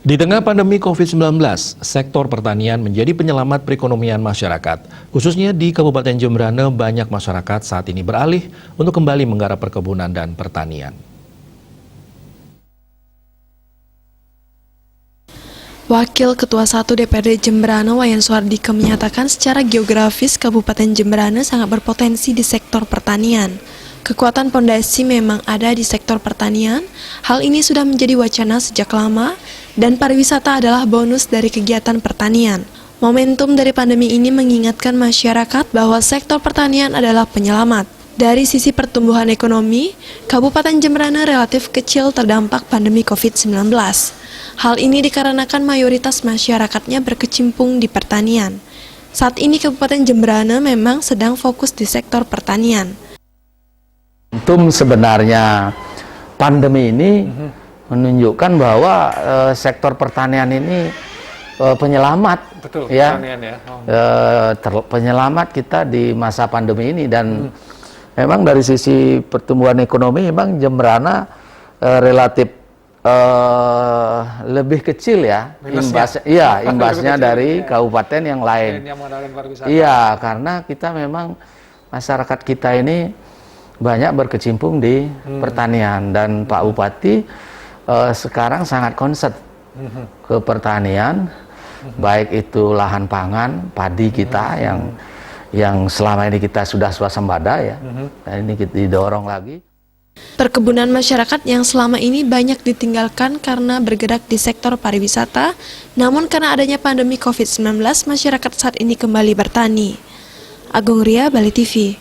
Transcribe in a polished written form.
Di tengah pandemi COVID-19, sektor pertanian menjadi penyelamat perekonomian masyarakat. Khususnya di Kabupaten Jemberana, banyak masyarakat saat ini beralih untuk kembali menggarap perkebunan dan pertanian. Wakil Ketua 1 DPRD Jemberana Wayan Suhardike menyatakan secara geografis Kabupaten Jemberana sangat berpotensi di sektor pertanian. Kekuatan pondasi memang ada di sektor pertanian, hal ini sudah menjadi wacana sejak lama, dan pariwisata adalah bonus dari kegiatan pertanian. Momentum dari pandemi ini mengingatkan masyarakat bahwa sektor pertanian adalah penyelamat. Dari sisi pertumbuhan ekonomi, Kabupaten Jemberana relatif kecil terdampak pandemi COVID-19. Hal ini dikarenakan mayoritas masyarakatnya berkecimpung di pertanian. Saat ini Kabupaten Jemberana memang sedang fokus di sektor pertanian. Sebenarnya pandemi ini menunjukkan bahwa sektor pertanian ini penyelamat. Betul, ya, pertanian ya. Penyelamat kita di masa pandemi ini, dan memang dari sisi pertumbuhan ekonomi memang Jemberana relatif lebih kecil ya, imbasnya dari kabupaten yang lain. Iya, karena kita memang masyarakat kita ini banyak berkecimpung di pertanian, dan Pak Bupati sekarang sangat concern ke pertanian, baik itu lahan pangan, padi kita yang selama ini kita sudah swasembada ya, dan ini kita didorong lagi. Perkebunan masyarakat yang selama ini banyak ditinggalkan karena bergerak di sektor pariwisata, namun karena adanya pandemi COVID-19, masyarakat saat ini kembali bertani. Agung Ria, Bali TV.